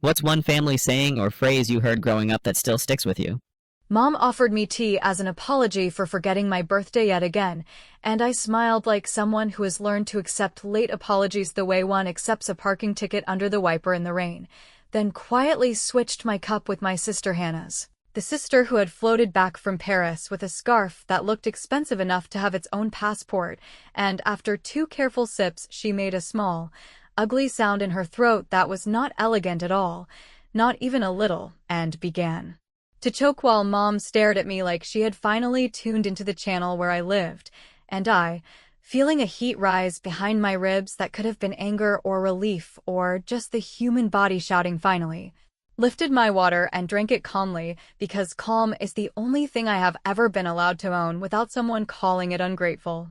What's one family saying or phrase you heard growing up that still sticks with you? Mom offered me tea as an apology for forgetting my birthday yet again, and I smiled like someone who has learned to accept late apologies the way one accepts a parking ticket under the wiper in the rain, then quietly switched my cup with my sister Hannah's. The sister who had floated back from Paris with a scarf that looked expensive enough to have its own passport, and after 2 careful sips she made a small, ugly sound in her throat that was not elegant at all, not even a little, and began to choke while Mom stared at me like she had finally tuned into the channel where I lived, and I, feeling a heat rise behind my ribs that could have been anger or relief or just the human body shouting finally, lifted my water and drank it calmly because calm is the only thing I have ever been allowed to own without someone calling it ungrateful.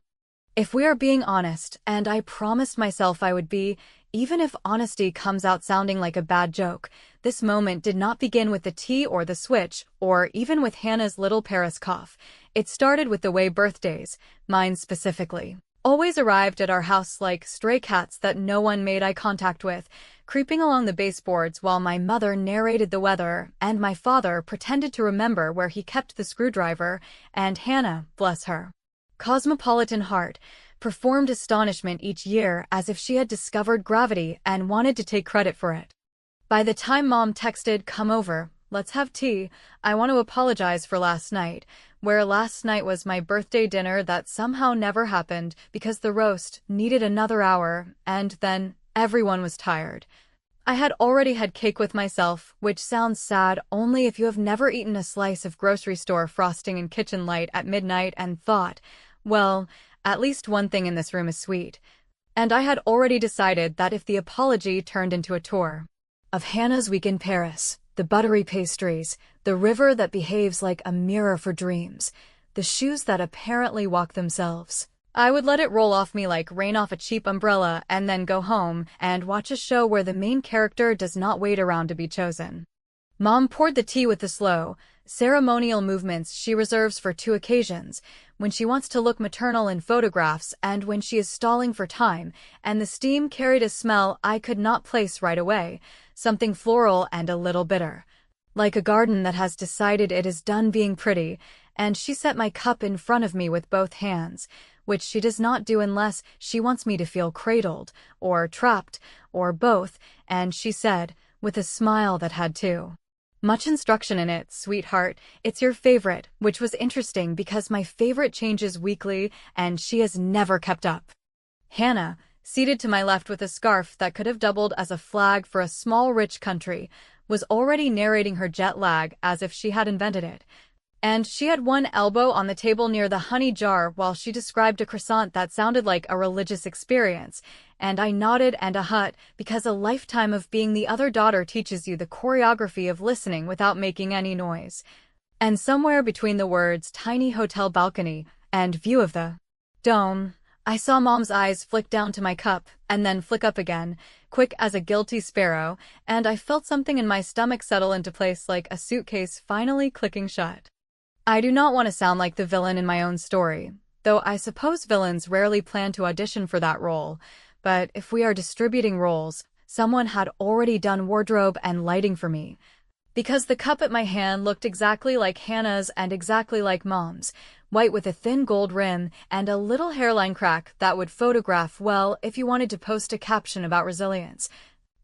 If we are being honest, and I promised myself I would be, even if honesty comes out sounding like a bad joke, this moment did not begin with the tea or the switch, or even with Hannah's little Paris cough. It started with the way birthdays, mine specifically, always arrived at our house like stray cats that no one made eye contact with, creeping along the baseboards while my mother narrated the weather, and my father pretended to remember where he kept the screwdriver, and Hannah, bless her cosmopolitan heart, performed astonishment each year as if she had discovered gravity and wanted to take credit for it. By the time Mom texted, "Come over, let's have tea, I want to apologize for last night," where last night was my birthday dinner that somehow never happened because the roast needed another hour, and then everyone was tired. I had already had cake with myself, which sounds sad only if you have never eaten a slice of grocery store frosting in kitchen light at midnight and thought, well, at least one thing in this room is sweet. And I had already decided that if the apology turned into a tour of Hannah's week in Paris, the buttery pastries, the river that behaves like a mirror for dreams, the shoes that apparently walk themselves, I would let it roll off me like rain off a cheap umbrella and then go home and watch a show where the main character does not wait around to be chosen. Mom poured the tea with the slow, ceremonial movements she reserves for 2 occasions, when she wants to look maternal in photographs and when she is stalling for time, and the steam carried a smell I could not place right away, something floral and a little bitter, like a garden that has decided it is done being pretty, and she set my cup in front of me with both hands, which she does not do unless she wants me to feel cradled, or trapped, or both, and she said, with a smile that had too much instruction in it, "Sweetheart, it's your favorite," which was interesting because my favorite changes weekly and she has never kept up. Hannah, seated to my left with a scarf that could have doubled as a flag for a small rich country, was already narrating her jet lag as if she had invented it. And she had one elbow on the table near the honey jar while she described a croissant that sounded like a religious experience, and I nodded and a because a lifetime of being the other daughter teaches you the choreography of listening without making any noise. And somewhere between the words "tiny hotel balcony" and "view of the dome," I saw Mom's eyes flick down to my cup, and then flick up again, quick as a guilty sparrow, and I felt something in my stomach settle into place like a suitcase finally clicking shut. I do not want to sound like the villain in my own story, though I suppose villains rarely plan to audition for that role, but if we are distributing roles, someone had already done wardrobe and lighting for me. Because the cup at my hand looked exactly like Hannah's and exactly like Mom's, white with a thin gold rim and a little hairline crack that would photograph well if you wanted to post a caption about resilience.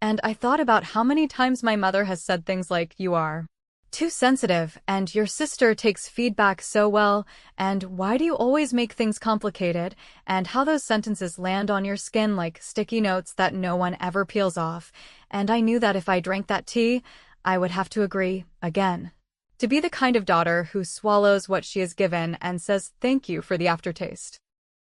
And I thought about how many times my mother has said things like, "You are too sensitive," and "Your sister takes feedback so well," and "Why do you always make things complicated?" and how those sentences land on your skin like sticky notes that no one ever peels off. And I knew that if I drank that tea, I would have to agree, again, to be the kind of daughter who swallows what she is given and says thank you for the aftertaste.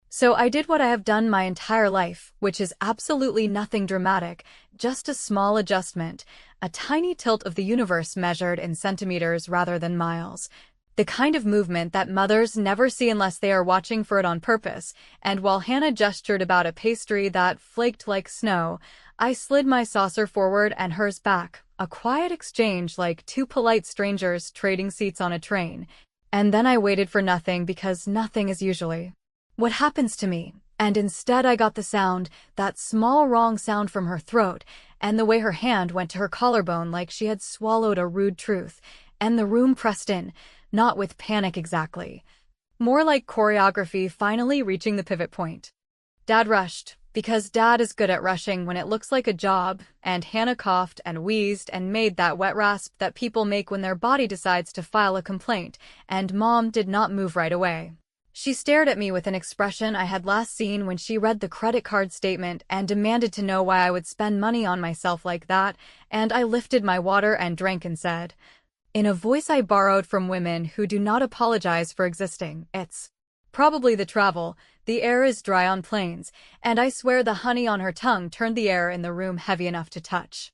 So I did what I have done my entire life, which is absolutely nothing dramatic, just a small adjustment, a tiny tilt of the universe measured in centimeters rather than miles. The kind of movement that mothers never see unless they are watching for it on purpose, and while Hannah gestured about a pastry that flaked like snow, I slid my saucer forward and hers back, a quiet exchange like 2 polite strangers trading seats on a train. And then I waited for nothing because nothing is usually what happens to me, and instead I got the sound, that small wrong sound from her throat, and the way her hand went to her collarbone like she had swallowed a rude truth, and the room pressed in, not with panic exactly. More like choreography finally reaching the pivot point. Dad rushed, because Dad is good at rushing when it looks like a job, and Hannah coughed and wheezed and made that wet rasp that people make when their body decides to file a complaint, and Mom did not move right away. She stared at me with an expression I had last seen when she read the credit card statement and demanded to know why I would spend money on myself like that, and I lifted my water and drank and said, in a voice I borrowed from women who do not apologize for existing, it's probably the travel. The air is dry on planes, and I swear the honey on her tongue turned the air in the room heavy enough to touch.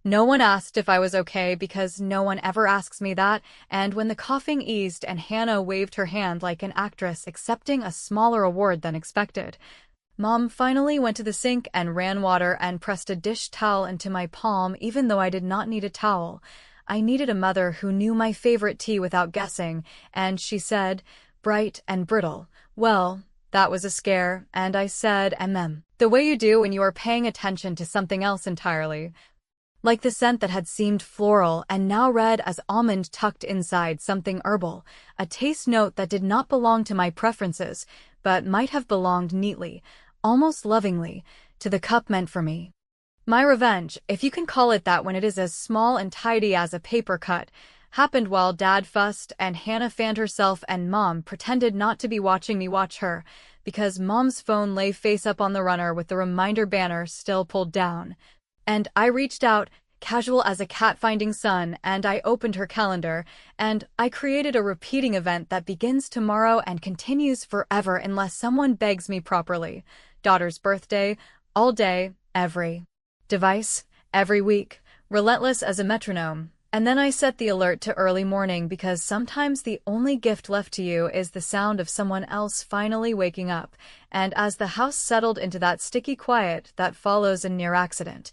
No one asked if I was okay because no one ever asks me that, and when the coughing eased and Hannah waved her hand like an actress accepting a smaller award than expected, Mom finally went to the sink and ran water and pressed a dish towel into my palm even though I did not need a towel. I needed a mother who knew my favorite tea without guessing, and she said, bright and brittle. Well, that was a scare, and I said, the way you do when you are paying attention to something else entirely. Like the scent that had seemed floral and now read as almond tucked inside something herbal, a taste note that did not belong to my preferences, but might have belonged neatly, almost lovingly, to the cup meant for me. My revenge, if you can call it that when it is as small and tidy as a paper cut, happened while Dad fussed and Hannah fanned herself and Mom pretended not to be watching me watch her, because Mom's phone lay face up on the runner with the reminder banner still pulled down. And I reached out, casual as a cat finding sun, and I opened her calendar, and I created a repeating event that begins tomorrow and continues forever unless someone begs me properly. Daughter's birthday, all day, every device, every week, relentless as a metronome. And then I set the alert to early morning because sometimes the only gift left to you is the sound of someone else finally waking up, and as the house settled into that sticky quiet that follows a near accident,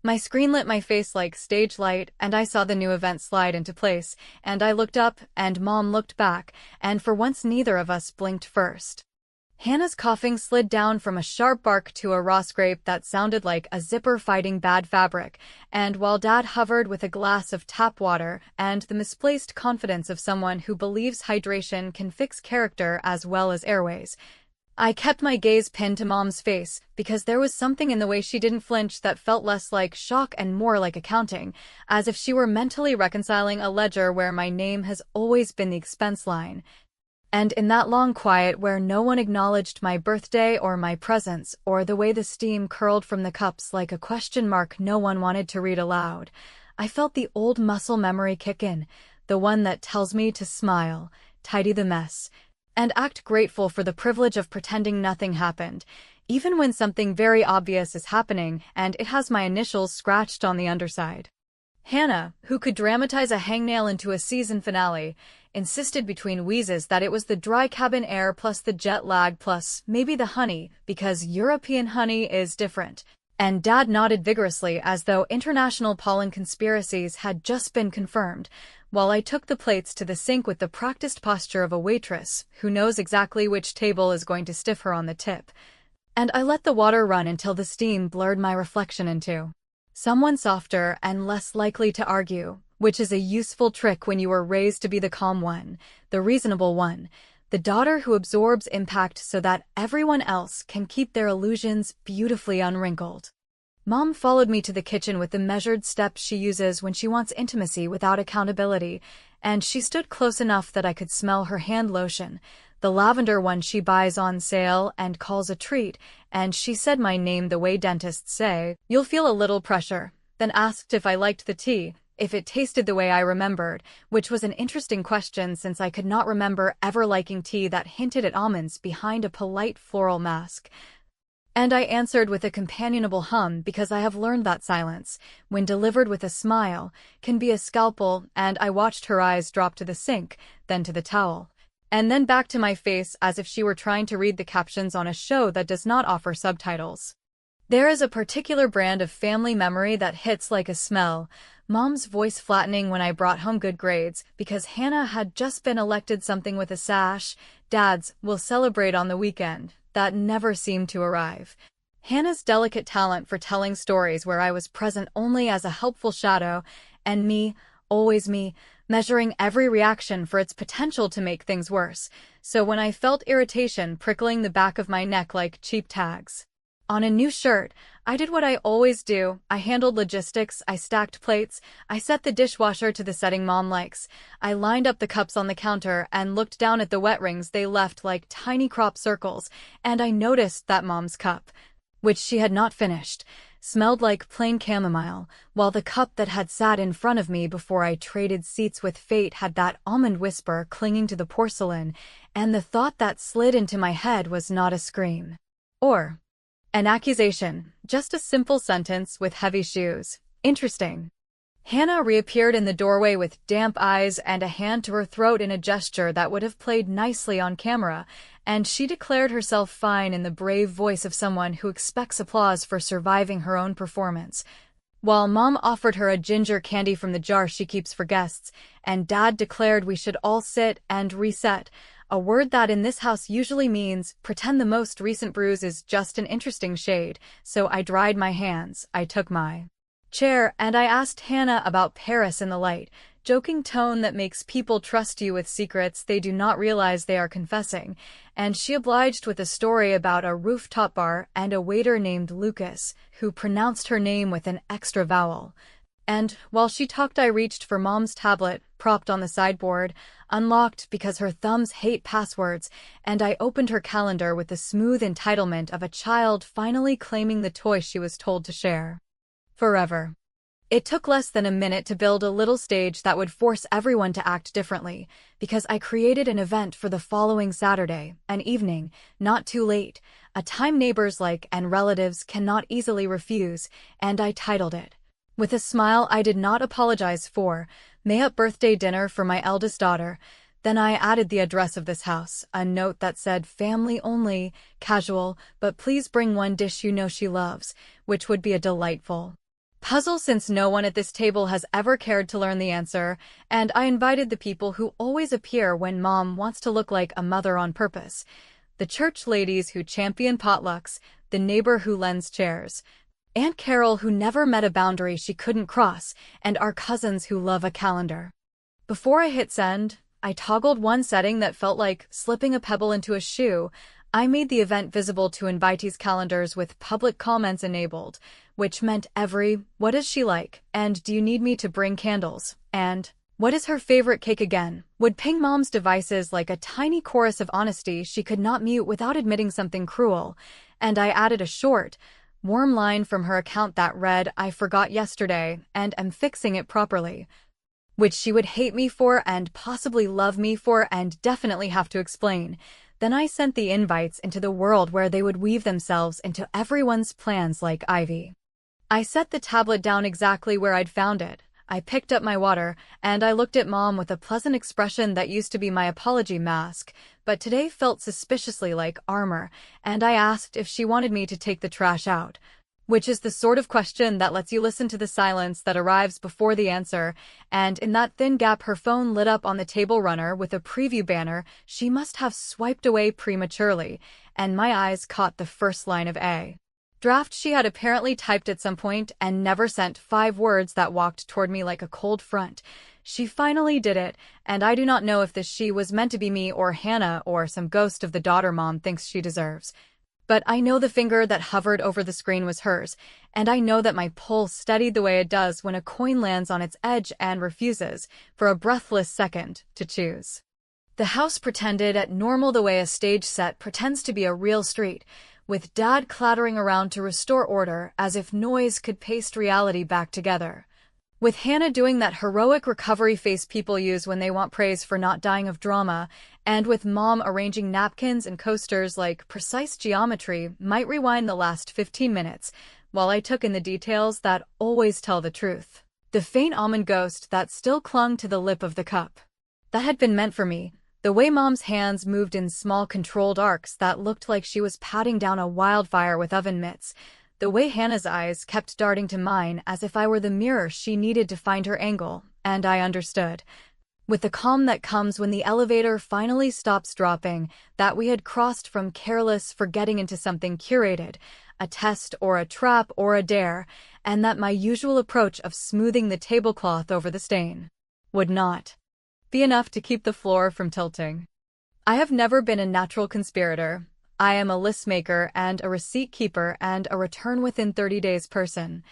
my screen lit my face like stage light, and I saw the new event slide into place, and I looked up, and Mom looked back, and for once neither of us blinked first. Hannah's coughing slid down from a sharp bark to a raw scrape that sounded like a zipper fighting bad fabric, and while Dad hovered with a glass of tap water and the misplaced confidence of someone who believes hydration can fix character as well as airways, I kept my gaze pinned to Mom's face because there was something in the way she didn't flinch that felt less like shock and more like accounting, as if she were mentally reconciling a ledger where my name has always been the expense line. And in that long quiet where no one acknowledged my birthday or my presence or the way the steam curled from the cups like a question mark no one wanted to read aloud, I felt the old muscle memory kick in, the one that tells me to smile, tidy the mess, and act grateful for the privilege of pretending nothing happened, even when something very obvious is happening and it has my initials scratched on the underside. Hannah, who could dramatize a hangnail into a season finale, insisted between wheezes that it was the dry cabin air plus the jet lag plus maybe the honey, because European honey is different, and Dad nodded vigorously as though international pollen conspiracies had just been confirmed, while I took the plates to the sink with the practiced posture of a waitress who knows exactly which table is going to stiff her on the tip, and I let the water run until the steam blurred my reflection into someone softer and less likely to argue, which is a useful trick when you were raised to be the calm one, the reasonable one, the daughter who absorbs impact so that everyone else can keep their illusions beautifully unwrinkled. Mom followed me to the kitchen with the measured steps she uses when she wants intimacy without accountability, and she stood close enough that I could smell her hand lotion, the lavender one she buys on sale and calls a treat, and she said my name the way dentists say, "You'll feel a little pressure," then asked if I liked the tea, if it tasted the way I remembered, which was an interesting question since I could not remember ever liking tea that hinted at almonds behind a polite floral mask. And I answered with a companionable hum because I have learned that silence, when delivered with a smile, can be a scalpel, and I watched her eyes drop to the sink, then to the towel, and then back to my face as if she were trying to read the captions on a show that does not offer subtitles. There is a particular brand of family memory that hits like a smell, Mom's voice flattening when I brought home good grades because Hannah had just been elected something with a sash, Dad's "we'll celebrate on the weekend," that never seemed to arrive. Hannah's delicate talent for telling stories where I was present only as a helpful shadow, and me, always me, measuring every reaction for its potential to make things worse. So when I felt irritation prickling the back of my neck like cheap tags on a new shirt, I did what I always do. I handled logistics, I stacked plates, I set the dishwasher to the setting Mom likes. I lined up the cups on the counter and looked down at the wet rings they left like tiny crop circles, and I noticed that Mom's cup, which she had not finished, smelled like plain chamomile, while the cup that had sat in front of me before I traded seats with fate had that almond whisper clinging to the porcelain, and the thought that slid into my head was not a scream or an accusation, just a simple sentence with heavy shoes. Interesting. Hannah reappeared in the doorway with damp eyes and a hand to her throat in a gesture that would have played nicely on camera, and she declared herself fine in the brave voice of someone who expects applause for surviving her own performance. While Mom offered her a ginger candy from the jar she keeps for guests, and Dad declared we should all sit and reset, a word that in this house usually means pretend the most recent bruise is just an interesting shade, so I dried my hands, I took my chair, and I asked Hannah about Paris in the light, joking tone that makes people trust you with secrets they do not realize they are confessing, and she obliged with a story about a rooftop bar and a waiter named Lucas, who pronounced her name with an extra vowel. And while she talked, I reached for Mom's tablet, propped on the sideboard, unlocked because her thumbs hate passwords, and I opened her calendar with the smooth entitlement of a child finally claiming the toy she was told to share forever. It took less than a minute to build a little stage that would force everyone to act differently, because I created an event for the following Saturday, an evening, not too late, a time neighbors like and relatives cannot easily refuse, and I titled it, with a smile I did not apologize for, May-up birthday dinner for my eldest daughter. Then I added the address of this house, a note that said family only, casual, but please bring one dish you know she loves, which would be a delightful puzzle since no one at this table has ever cared to learn the answer, and I invited the people who always appear when Mom wants to look like a mother on purpose. The church ladies who champion potlucks, the neighbor who lends chairs, Aunt Carol who never met a boundary she couldn't cross, and our cousins who love a calendar. Before I hit send, I toggled one setting that felt like slipping a pebble into a shoe. I made the event visible to invitees' calendars with public comments enabled, which meant every, what does she like, and do you need me to bring candles, and what is her favorite cake again, would ping Mom's devices like a tiny chorus of honesty she could not mute without admitting something cruel, and I added a short, warm line from her account that read, I forgot yesterday, and am fixing it properly, which she would hate me for and possibly love me for and definitely have to explain. Then I sent the invites into the world where they would weave themselves into everyone's plans like ivy. I set the tablet down exactly where I'd found it. I picked up my water, and I looked at Mom with a pleasant expression that used to be my apology mask, but today felt suspiciously like armor, and I asked if she wanted me to take the trash out, which is the sort of question that lets you listen to the silence that arrives before the answer, and in that thin gap her phone lit up on the table runner with a preview banner she must have swiped away prematurely, and my eyes caught the first line of a draft she had apparently typed at some point and never sent, 5 words that walked toward me like a cold front. She finally did it, and I do not know if this she was meant to be me or Hannah or some ghost of the daughter Mom thinks she deserves. But I know the finger that hovered over the screen was hers, and I know that my pulse steadied the way it does when a coin lands on its edge and refuses, for a breathless second, to choose. The house pretended at normal the way a stage set pretends to be a real street, with Dad clattering around to restore order as if noise could paste reality back together, with Hannah doing that heroic recovery face people use when they want praise for not dying of drama, and with Mom arranging napkins and coasters like precise geometry might rewind the last 15 minutes, while I took in the details that always tell the truth. The faint almond ghost that still clung to the lip of the cup that had been meant for me, the way Mom's hands moved in small controlled arcs that looked like she was patting down a wildfire with oven mitts, the way Hannah's eyes kept darting to mine as if I were the mirror she needed to find her angle, and I understood. with the calm that comes when the elevator finally stops dropping, that we had crossed from careless forgetting into something curated, a test or a trap or a dare, and that my usual approach of smoothing the tablecloth over the stain would not be enough to keep the floor from tilting. I have never been a natural conspirator. I am a list maker and a receipt keeper and a return within 30 days person.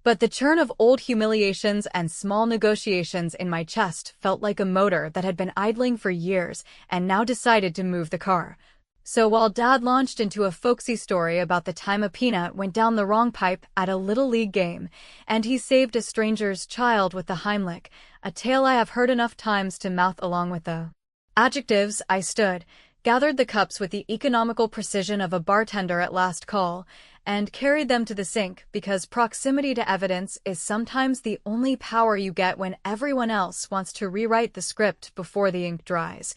But the churn of old humiliations and small negotiations in my chest felt like a motor that had been idling for years and now decided to move the car. So while Dad launched into a folksy story about the time a peanut went down the wrong pipe at a Little League game, and he saved a stranger's child with the Heimlich, a tale I have heard enough times to mouth along with the adjectives, I stood, gathered the cups with the economical precision of a bartender at last call, and carried them to the sink because proximity to evidence is sometimes the only power you get when everyone else wants to rewrite the script before the ink dries.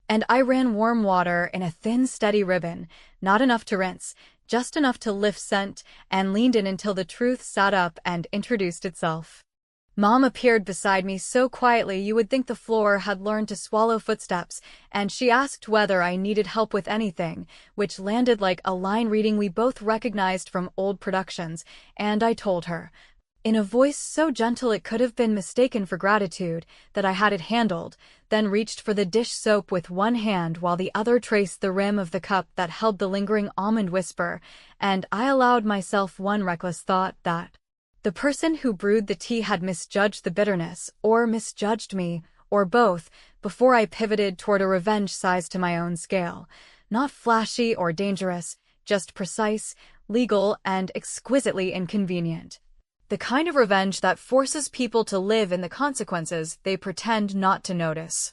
And I ran warm water in a thin, steady ribbon, not enough to rinse, just enough to lift scent, and leaned in until the truth sat up and introduced itself. Mom appeared beside me so quietly you would think the floor had learned to swallow footsteps, and she asked whether I needed help with anything, which landed like a line reading we both recognized from old productions, and I told her, in a voice so gentle it could have been mistaken for gratitude, that I had it handled, then reached for the dish soap with one hand while the other traced the rim of the cup that held the lingering almond whisper, and I allowed myself one reckless thought that the person who brewed the tea had misjudged the bitterness, or misjudged me, or both, before I pivoted toward a revenge size to my own scale. Not flashy or dangerous, just precise, legal, and exquisitely inconvenient. The kind of revenge that forces people to live in the consequences they pretend not to notice.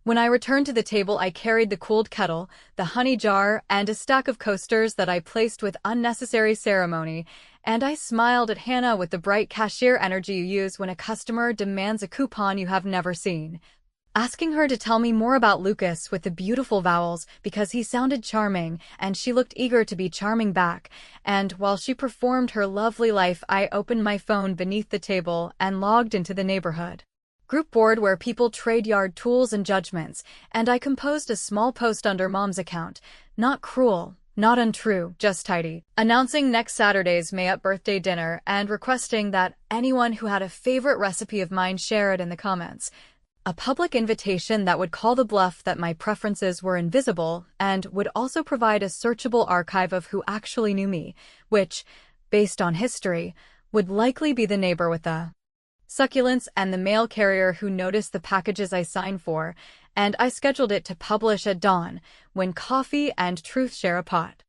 When I returned to the table, I carried the cooled kettle, the honey jar, and a stack of coasters that I placed with unnecessary ceremony, and I smiled at Hannah with the bright cashier energy you use when a customer demands a coupon you have never seen, asking her to tell me more about Lucas with the beautiful vowels because he sounded charming, and she looked eager to be charming back, and while she performed her lovely life, I opened my phone beneath the table and logged into the neighborhood group board where people trade yard tools and judgments, and I composed a small post under Mom's account, not cruel, not untrue, just tidy, announcing next Saturday's May-up birthday dinner and requesting that anyone who had a favorite recipe of mine share it in the comments. A public invitation that would call the bluff that my preferences were invisible and would also provide a searchable archive of who actually knew me, which, based on history, would likely be the neighbor with the succulents and the mail carrier who noticed the packages I signed for, and I scheduled it to publish at dawn, when coffee and truth share a pot.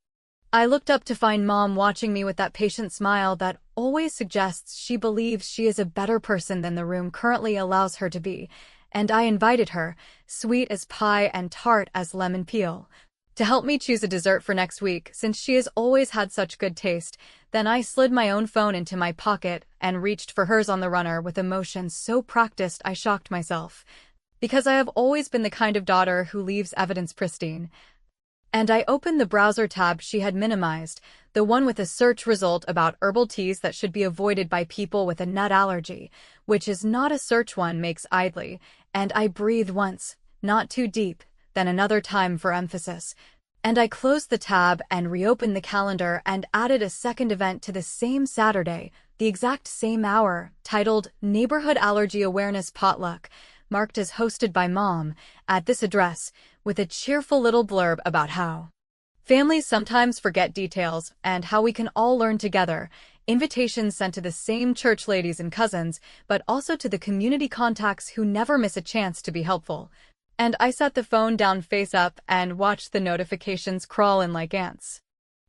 I looked up to find Mom watching me with that patient smile that always suggests she believes she is a better person than the room currently allows her to be, and I invited her, sweet as pie and tart as lemon peel, to help me choose a dessert for next week since she has always had such good taste. Then I slid my own phone into my pocket and reached for hers on the runner with emotion so practiced I shocked myself. Because I have always been the kind of daughter who leaves evidence pristine. And I opened the browser tab she had minimized, the one with a search result about herbal teas that should be avoided by people with a nut allergy, which is not a search one makes idly, and I breathed once, not too deep, then another time for emphasis. And I closed the tab and reopened the calendar and added a second event to the same Saturday, the exact same hour, titled Neighborhood Allergy Awareness Potluck, marked as hosted by Mom, at this address, with a cheerful little blurb about how families sometimes forget details and how we can all learn together. Invitations sent to the same church ladies and cousins, but also to the community contacts who never miss a chance to be helpful. And I set the phone down face up and watched the notifications crawl in like ants.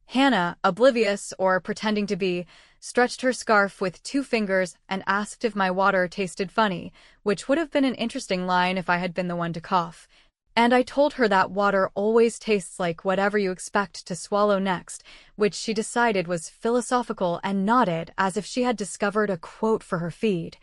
Hannah, oblivious or pretending to be, stretched her scarf with 2 fingers and asked if my water tasted funny, which would have been an interesting line if I had been the one to cough. And I told her that water always tastes like whatever you expect to swallow next, which she decided was philosophical and nodded as if she had discovered a quote for her feed.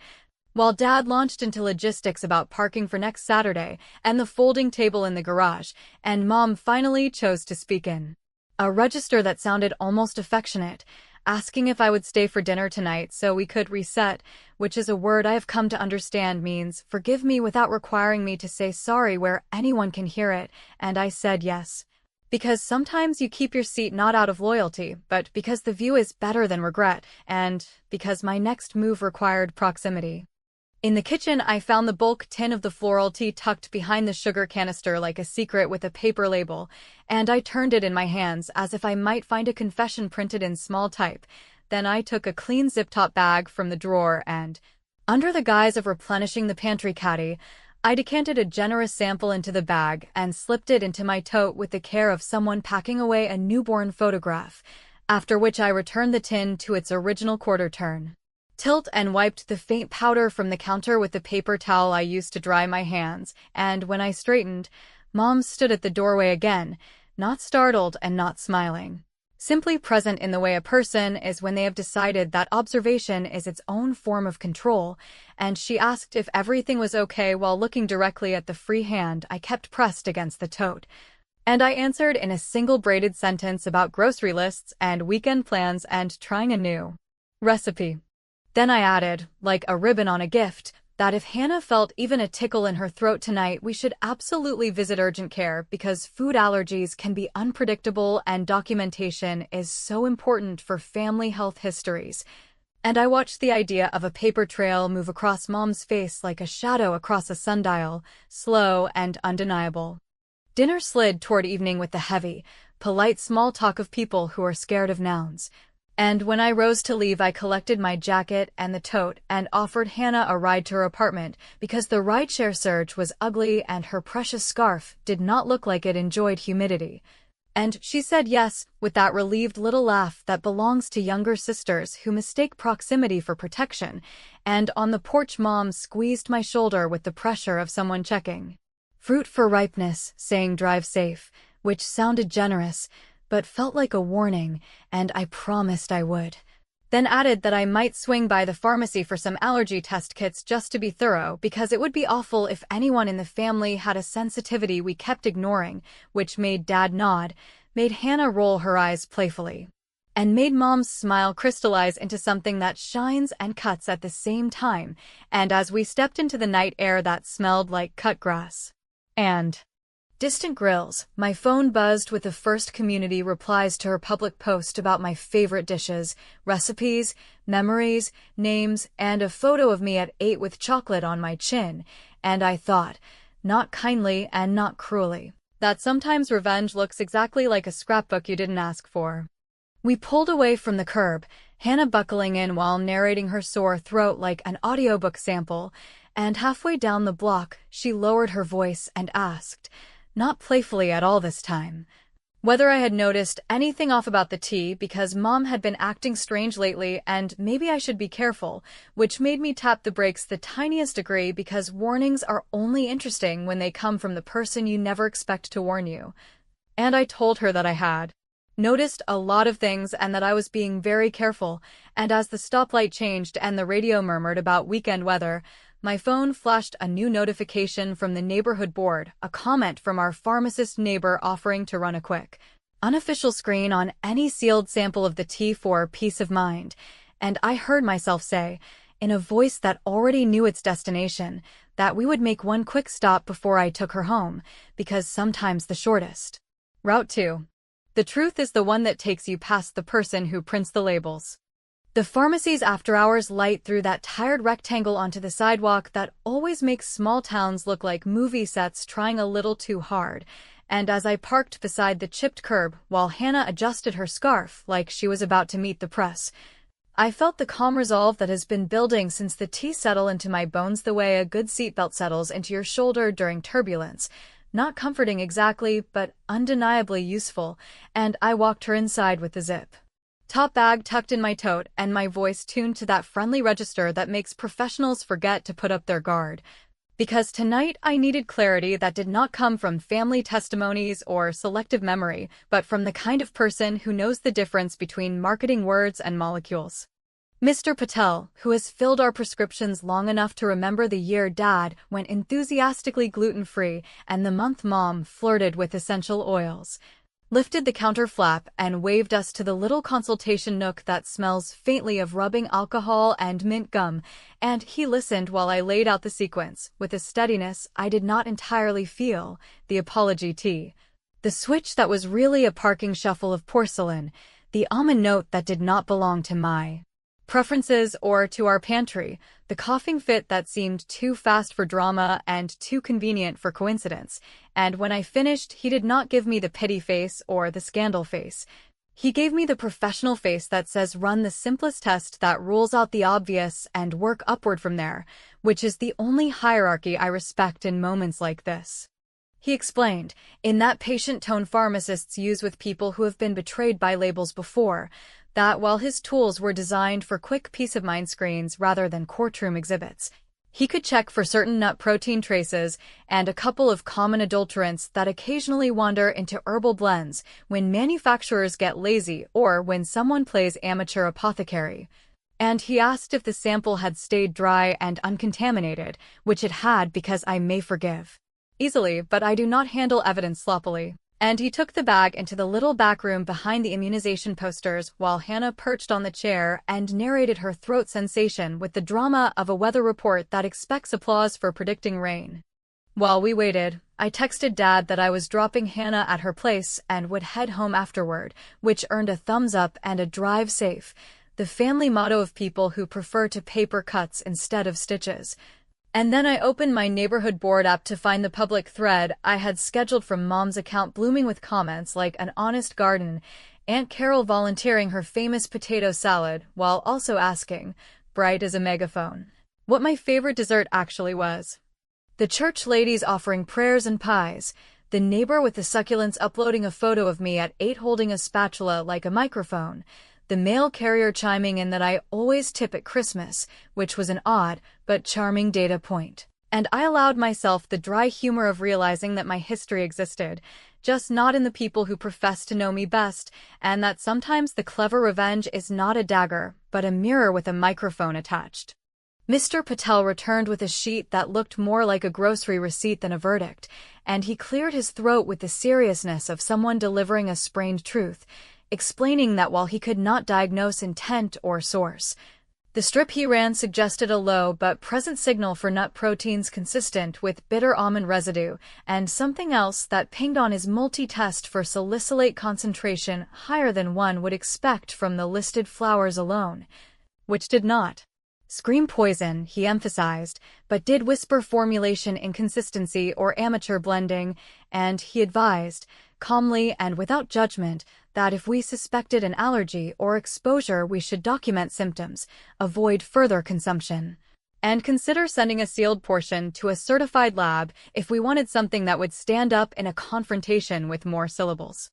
While Dad launched into logistics about parking for next Saturday and the folding table in the garage, and Mom finally chose to speak in a register that sounded almost affectionate, asking if I would stay for dinner tonight so we could reset, which is a word I have come to understand means forgive me without requiring me to say sorry where anyone can hear it, and I said yes. Because sometimes you keep your seat not out of loyalty, but because the view is better than regret, and because my next move required proximity. In the kitchen, I found the bulk tin of the floral tea tucked behind the sugar canister like a secret with a paper label, and I turned it in my hands as if I might find a confession printed in small type. Then I took a clean zip-top bag from the drawer and, under the guise of replenishing the pantry caddy, I decanted a generous sample into the bag and slipped it into my tote with the care of someone packing away a newborn photograph, after which I returned the tin to its original quarter turn. Tilt and wiped the faint powder from the counter with the paper towel I used to dry my hands, and when I straightened, Mom stood at the doorway again, not startled and not smiling. Simply present in the way a person is when they have decided that observation is its own form of control, and she asked if everything was okay while looking directly at the free hand I kept pressed against the tote. And I answered in a single braided sentence about grocery lists and weekend plans and trying a new recipe. Then I added, like a ribbon on a gift, that if Hannah felt even a tickle in her throat tonight, we should absolutely visit urgent care because food allergies can be unpredictable and documentation is so important for family health histories. And I watched the idea of a paper trail move across Mom's face like a shadow across a sundial, slow and undeniable. Dinner slid toward evening with the heavy, polite small talk of people who are scared of nouns. And when I rose to leave, I collected my jacket and the tote and offered Hannah a ride to her apartment because the rideshare surge was ugly and her precious scarf did not look like it enjoyed humidity. And she said yes, with that relieved little laugh that belongs to younger sisters who mistake proximity for protection, and on the porch Mom squeezed my shoulder with the pressure of someone checking fruit for ripeness, saying drive safe, which sounded generous, but felt like a warning, and I promised I would. Then added that I might swing by the pharmacy for some allergy test kits just to be thorough, because it would be awful if anyone in the family had a sensitivity we kept ignoring, which made Dad nod, made Hannah roll her eyes playfully, and made Mom's smile crystallize into something that shines and cuts at the same time, and as we stepped into the night air that smelled like cut grass and distant grills, my phone buzzed with the first community replies to her public post about my favorite dishes, recipes, memories, names, and a photo of me at 8 with chocolate on my chin, and I thought, not kindly and not cruelly, that sometimes revenge looks exactly like a scrapbook you didn't ask for. We pulled away from the curb, Hannah buckling in while narrating her sore throat like an audiobook sample, and halfway down the block, she lowered her voice and asked, not playfully at all this time, whether I had noticed anything off about the tea because Mom had been acting strange lately and maybe I should be careful, which made me tap the brakes the tiniest degree because warnings are only interesting when they come from the person you never expect to warn you. And I told her that I had noticed a lot of things and that I was being very careful, and as the stoplight changed and the radio murmured about weekend weather, my phone flashed a new notification from the neighborhood board, a comment from our pharmacist neighbor offering to run a quick, unofficial screen on any sealed sample of the tea for peace of mind, and I heard myself say, in a voice that already knew its destination, that we would make one quick stop before I took her home, because sometimes the shortest route to the truth is the one that takes you past the person who prints the labels. The pharmacy's after-hours light threw that tired rectangle onto the sidewalk that always makes small towns look like movie sets trying a little too hard, and as I parked beside the chipped curb while Hannah adjusted her scarf like she was about to meet the press, I felt the calm resolve that has been building since the tea settled into my bones the way a good seatbelt settles into your shoulder during turbulence. Not comforting exactly, but undeniably useful, and I walked her inside with the zip top bag tucked in my tote and my voice tuned to that friendly register that makes professionals forget to put up their guard. Because tonight I needed clarity that did not come from family testimonies or selective memory, but from the kind of person who knows the difference between marketing words and molecules. Mr. Patel, who has filled our prescriptions long enough to remember the year Dad went enthusiastically gluten-free and the month Mom flirted with essential oils. lifted the counter flap, and waved us to the little consultation nook that smells faintly of rubbing alcohol and mint gum, and he listened while I laid out the sequence, with a steadiness I did not entirely feel, the apology tea. The switch that was really a parking shuffle of porcelain, the almond note that did not belong to my preferences or to our pantry, the coughing fit that seemed too fast for drama and too convenient for coincidence, and when I finished, he did not give me the pity face or the scandal face. He gave me the professional face that says run the simplest test that rules out the obvious and work upward from there, which is the only hierarchy I respect in moments like this. He explained, in that patient tone pharmacists use with people who have been betrayed by labels before, that while his tools were designed for quick peace-of-mind screens rather than courtroom exhibits, he could check for certain nut protein traces and a couple of common adulterants that occasionally wander into herbal blends when manufacturers get lazy or when someone plays amateur apothecary. And he asked if the sample had stayed dry and uncontaminated, which it had because I may forgive easily, but I do not handle evidence sloppily. And he took the bag into the little back room behind the immunization posters while Hannah perched on the chair and narrated her throat sensation with the drama of a weather report that expects applause for predicting rain. While we waited, I texted Dad that I was dropping Hannah at her place and would head home afterward, which earned a thumbs up and a drive safe, the family motto of people who prefer to paper cuts instead of stitches. And then I opened my neighborhood board app to find the public thread I had scheduled from Mom's account blooming with comments like an honest garden, Aunt Carol volunteering her famous potato salad, while also asking, bright as a megaphone, what my favorite dessert actually was. The church ladies offering prayers and pies, the neighbor with the succulents uploading a photo of me at 8 holding a spatula like a microphone, the mail carrier chiming in that I always tip at Christmas, which was an odd but charming data point. And I allowed myself the dry humor of realizing that my history existed, just not in the people who profess to know me best, and that sometimes the clever revenge is not a dagger, but a mirror with a microphone attached. Mr. Patel returned with a sheet that looked more like a grocery receipt than a verdict, and he cleared his throat with the seriousness of someone delivering a sprained truth, explaining that while he could not diagnose intent or source, the strip he ran suggested a low but present signal for nut proteins consistent with bitter almond residue, and something else that pinged on his multi-test for salicylate concentration higher than one would expect from the listed flowers alone, which did not scream poison, he emphasized, but did whisper formulation inconsistency or amateur blending, and he advised, calmly and without judgment, that if we suspected an allergy or exposure we should document symptoms, avoid further consumption, and consider sending a sealed portion to a certified lab if we wanted something that would stand up in a confrontation with more syllables.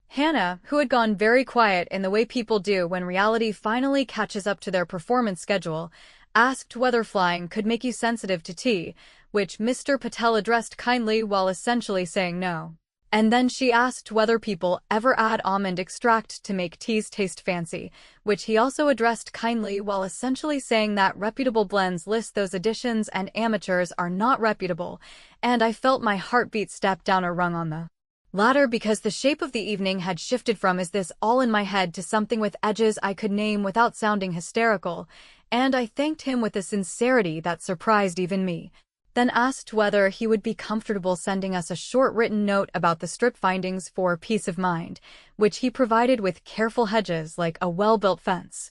Hannah, who had gone very quiet in the way people do when reality finally catches up to their performance schedule, asked whether flying could make you sensitive to tea, which Mr. Patel addressed kindly while essentially saying no. And then she asked whether people ever add almond extract to make teas taste fancy, which he also addressed kindly while essentially saying that reputable blends list those additions and amateurs are not reputable, and I felt my heartbeat step down a rung on the latter because the shape of the evening had shifted from is this all in my head to something with edges I could name without sounding hysterical, and I thanked him with a sincerity that surprised even me. Then asked whether he would be comfortable sending us a short written note about the strip findings for peace of mind, which he provided with careful hedges like a well-built fence.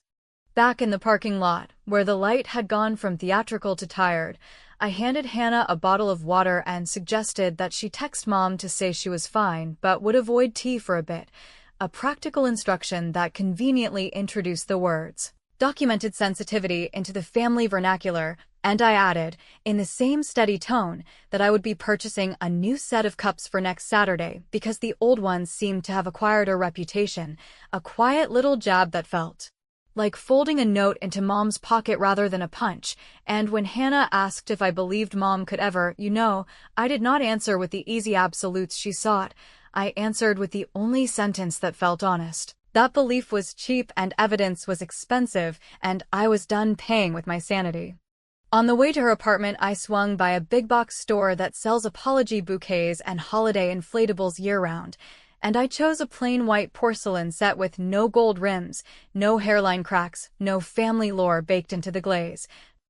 Back in the parking lot, where the light had gone from theatrical to tired, I handed Hannah a bottle of water and suggested that she text Mom to say she was fine but would avoid tea for a bit, a practical instruction that conveniently introduced the words documented sensitivity into the family vernacular, and I added, in the same steady tone, that I would be purchasing a new set of cups for next Saturday because the old ones seemed to have acquired a reputation, a quiet little jab that felt like folding a note into Mom's pocket rather than a punch, and when Hannah asked if I believed Mom could ever, I did not answer with the easy absolutes she sought. I answered with the only sentence that felt honest. That belief was cheap and evidence was expensive, and I was done paying with my sanity. On the way to her apartment, I swung by a big box store that sells apology bouquets and holiday inflatables year-round, and I chose a plain white porcelain set with no gold rims, no hairline cracks, no family lore baked into the glaze.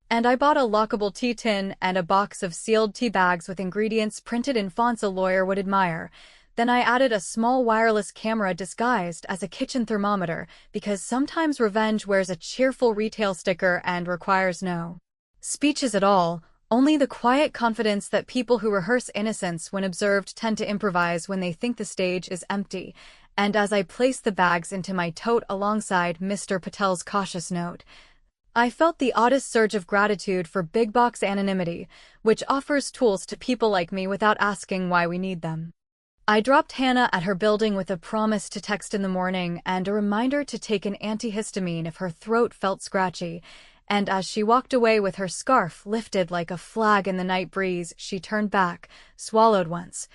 And I bought a lockable tea tin and a box of sealed tea bags with ingredients printed in fonts a lawyer would admire. Then I added a small wireless camera disguised as a kitchen thermometer, because sometimes revenge wears a cheerful retail sticker and requires no speeches at all, only the quiet confidence that people who rehearse innocence when observed tend to improvise when they think the stage is empty. And as I placed the bags into my tote alongside Mr. Patel's cautious note, I felt the oddest surge of gratitude for big box anonymity, which offers tools to people like me without asking why we need them. I dropped Hannah at her building with a promise to text in the morning and a reminder to take an antihistamine if her throat felt scratchy, and as she walked away with her scarf lifted like a flag in the night breeze, she turned back, swallowed once,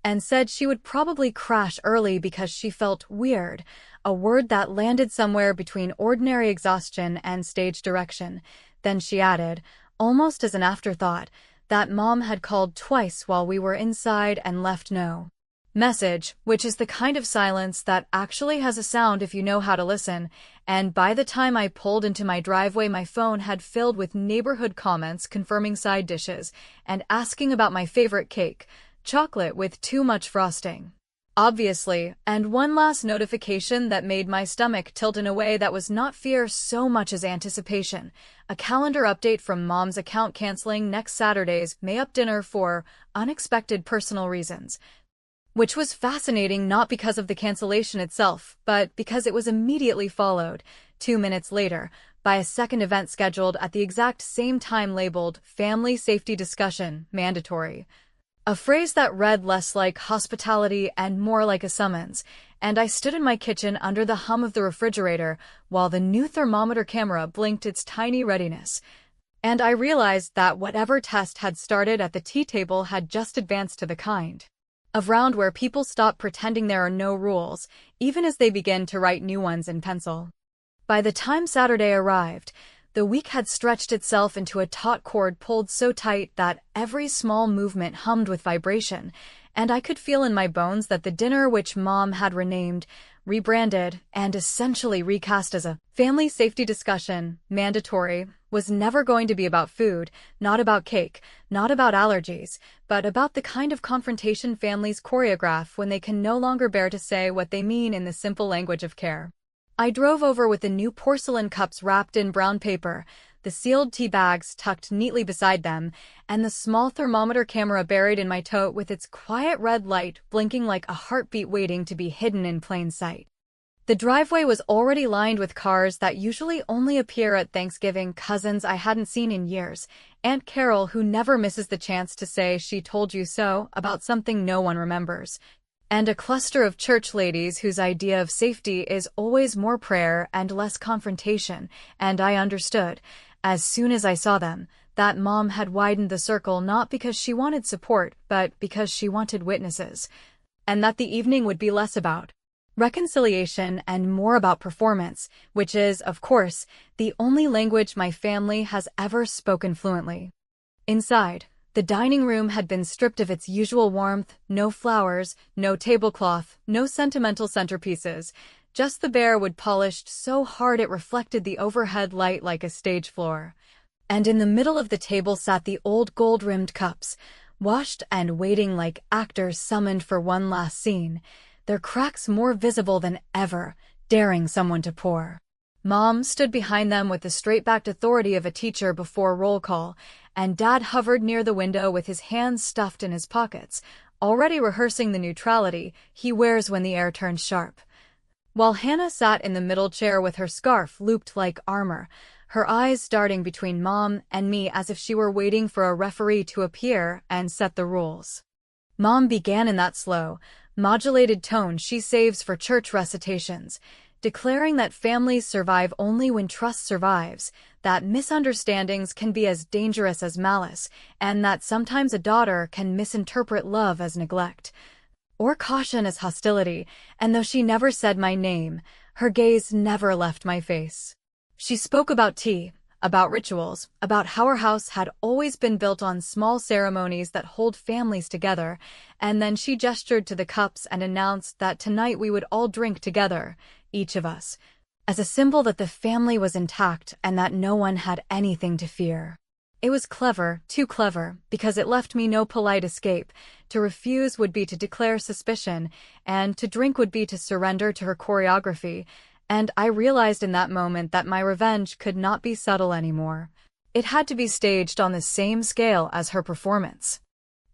and said she would probably crash early because she felt weird, a word that landed somewhere between ordinary exhaustion and stage direction. Then she added, almost as an afterthought, that Mom had called twice while we were inside and left no message, which is the kind of silence that actually has a sound if you know how to listen. And by the time I pulled into my driveway, my phone had filled with neighborhood comments confirming side dishes and asking about my favorite cake, chocolate with too much frosting, obviously, and one last notification that made my stomach tilt in a way that was not fear so much as anticipation. A calendar update from Mom's account canceling next Saturday's May-up dinner for unexpected personal reasons, which was fascinating not because of the cancellation itself, but because it was immediately followed, 2 minutes later, by a second event scheduled at the exact same time labeled Family Safety Discussion, Mandatory. A phrase that read less like hospitality and more like a summons, and I stood in my kitchen under the hum of the refrigerator while the new thermometer camera blinked its tiny readiness. And I realized that whatever test had started at the tea table had just advanced to the kind of round where people stop pretending there are no rules, even as they begin to write new ones in pencil. By the time Saturday arrived, the week had stretched itself into a taut cord pulled so tight that every small movement hummed with vibration, and I could feel in my bones that the dinner, which Mom had renamed, rebranded, and essentially recast as a family safety discussion, mandatory, was never going to be about food, not about cake, not about allergies, but about the kind of confrontation families choreograph when they can no longer bear to say what they mean in the simple language of care. I drove over with the new porcelain cups wrapped in brown paper, the sealed tea bags tucked neatly beside them, and the small thermometer camera buried in my tote with its quiet red light blinking like a heartbeat waiting to be hidden in plain sight. The driveway was already lined with cars that usually only appear at Thanksgiving, cousins I hadn't seen in years, Aunt Carol who never misses the chance to say she told you so about something no one remembers, and a cluster of church ladies whose idea of safety is always more prayer and less confrontation, and I understood, as soon as I saw them, that Mom had widened the circle not because she wanted support, but because she wanted witnesses, and that the evening would be less about reconciliation and more about performance, which is, of course, the only language my family has ever spoken fluently. Inside, the dining room had been stripped of its usual warmth, no flowers, no tablecloth, no sentimental centerpieces, just the bare wood polished so hard it reflected the overhead light like a stage floor. And in the middle of the table sat the old gold-rimmed cups, washed and waiting like actors summoned for one last scene, their cracks more visible than ever, daring someone to pour. Mom stood behind them with the straight-backed authority of a teacher before roll call, and Dad hovered near the window with his hands stuffed in his pockets, already rehearsing the neutrality he wears when the air turns sharp. While Hannah sat in the middle chair with her scarf looped like armor, her eyes darting between Mom and me as if she were waiting for a referee to appear and set the rules. Mom began in that slow, modulated tone she saves for church recitations, declaring that families survive only when trust survives, that misunderstandings can be as dangerous as malice, and that sometimes a daughter can misinterpret love as neglect, or caution as hostility, and though she never said my name, her gaze never left my face. She spoke about tea, about rituals, about how our house had always been built on small ceremonies that hold families together, and then she gestured to the cups and announced that tonight we would all drink together, each of us, as a symbol that the family was intact and that no one had anything to fear. It was clever, too clever, because it left me no polite escape. To refuse would be to declare suspicion, and to drink would be to surrender to her choreography, and I realized in that moment that my revenge could not be subtle anymore. It had to be staged on the same scale as her performance.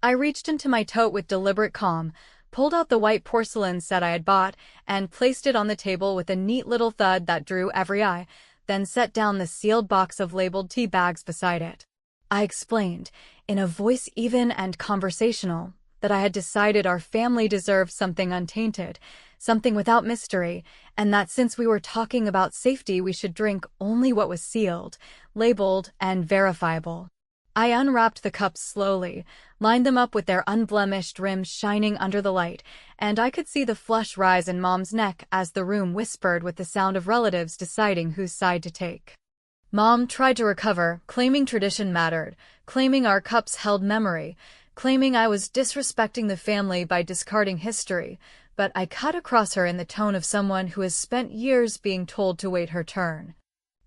I reached into my tote with deliberate calm, pulled out the white porcelain set I had bought, and placed it on the table with a neat little thud that drew every eye, then set down the sealed box of labeled tea bags beside it. I explained, in a voice even and conversational, that I had decided our family deserved something untainted, something without mystery, and that since we were talking about safety we should drink only what was sealed, labeled, and verifiable. I unwrapped the cups slowly, lined them up with their unblemished rims shining under the light, and I could see the flush rise in Mom's neck as the room whispered with the sound of relatives deciding whose side to take. Mom tried to recover, claiming tradition mattered, claiming our cups held memory, claiming I was disrespecting the family by discarding history, but I cut across her in the tone of someone who has spent years being told to wait her turn.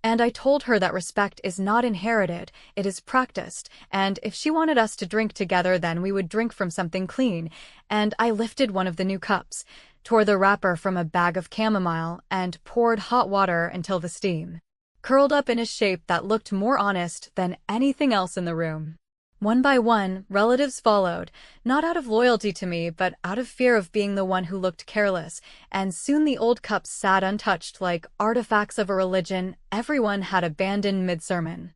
And I told her that respect is not inherited, it is practiced, and if she wanted us to drink together then we would drink from something clean, and I lifted one of the new cups, tore the wrapper from a bag of chamomile, and poured hot water until the steam curled up in a shape that looked more honest than anything else in the room. One by one, relatives followed, not out of loyalty to me, but out of fear of being the one who looked careless, and soon the old cups sat untouched like artifacts of a religion everyone had abandoned mid-sermon.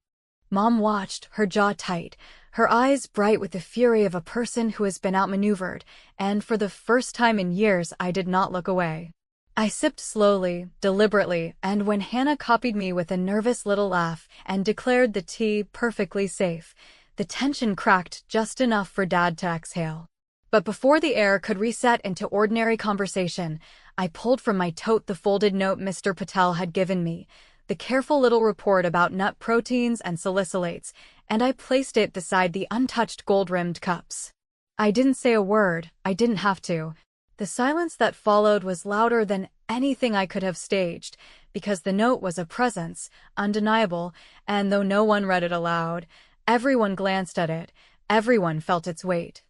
Mom watched, her jaw tight, her eyes bright with the fury of a person who has been outmaneuvered, and for the first time in years I did not look away. I sipped slowly, deliberately, and when Hannah copied me with a nervous little laugh and declared the tea perfectly safe, the tension cracked just enough for Dad to exhale. But before the air could reset into ordinary conversation, I pulled from my tote the folded note Mr. Patel had given me, the careful little report about nut proteins and salicylates, and I placed it beside the untouched gold-rimmed cups. I didn't say a word, I didn't have to. The silence that followed was louder than anything I could have staged, because the note was a presence, undeniable, and though no one read it aloud, everyone glanced at it, everyone felt its weight.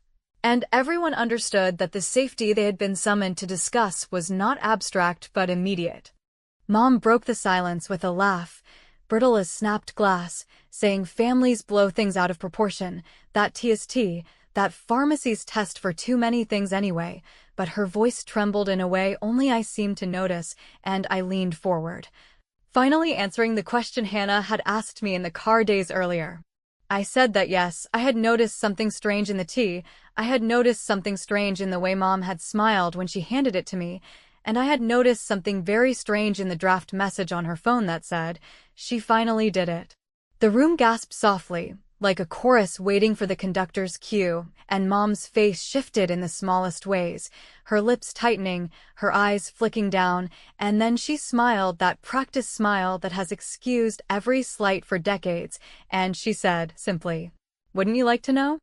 And everyone understood that the safety they had been summoned to discuss was not abstract but immediate. Mom broke the silence with a laugh, brittle as snapped glass, saying families blow things out of proportion, that tea is tea, that pharmacies test for too many things anyway, but her voice trembled in a way only I seemed to notice, and I leaned forward, finally answering the question Hannah had asked me in the car days earlier. I said that yes, I had noticed something strange in the tea, I had noticed something strange in the way Mom had smiled when she handed it to me, and I had noticed something very strange in the draft message on her phone that said, "She finally did it." The room gasped softly, like a chorus waiting for the conductor's cue, and Mom's face shifted in the smallest ways, her lips tightening, her eyes flicking down, and then she smiled that practiced smile that has excused every slight for decades, and she said, simply, "Wouldn't you like to know?"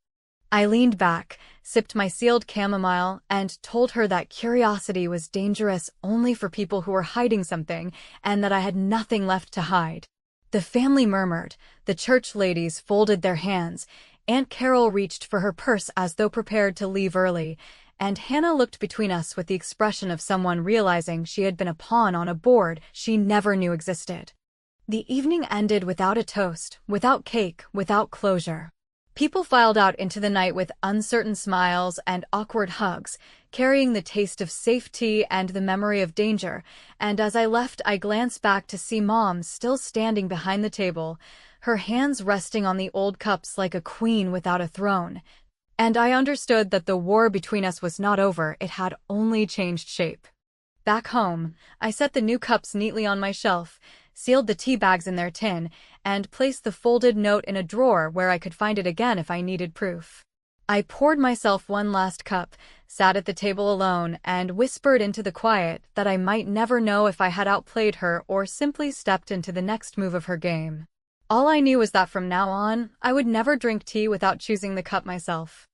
I leaned back, sipped my sealed chamomile, and told her that curiosity was dangerous only for people who were hiding something, and that I had nothing left to hide. The family murmured, the church ladies folded their hands, Aunt Carol reached for her purse as though prepared to leave early, and Hannah looked between us with the expression of someone realizing she had been a pawn on a board she never knew existed. The evening ended without a toast, without cake, without closure. People filed out into the night with uncertain smiles and awkward hugs, carrying the taste of safety and the memory of danger, and as I left I glanced back to see Mom still standing behind the table, her hands resting on the old cups like a queen without a throne. And I understood that the war between us was not over, it had only changed shape. Back home, I set the new cups neatly on my shelf, sealed the tea bags in their tin, and placed the folded note in a drawer where I could find it again if I needed proof. I poured myself one last cup, sat at the table alone, and whispered into the quiet that I might never know if I had outplayed her or simply stepped into the next move of her game. All I knew was that from now on, I would never drink tea without choosing the cup myself.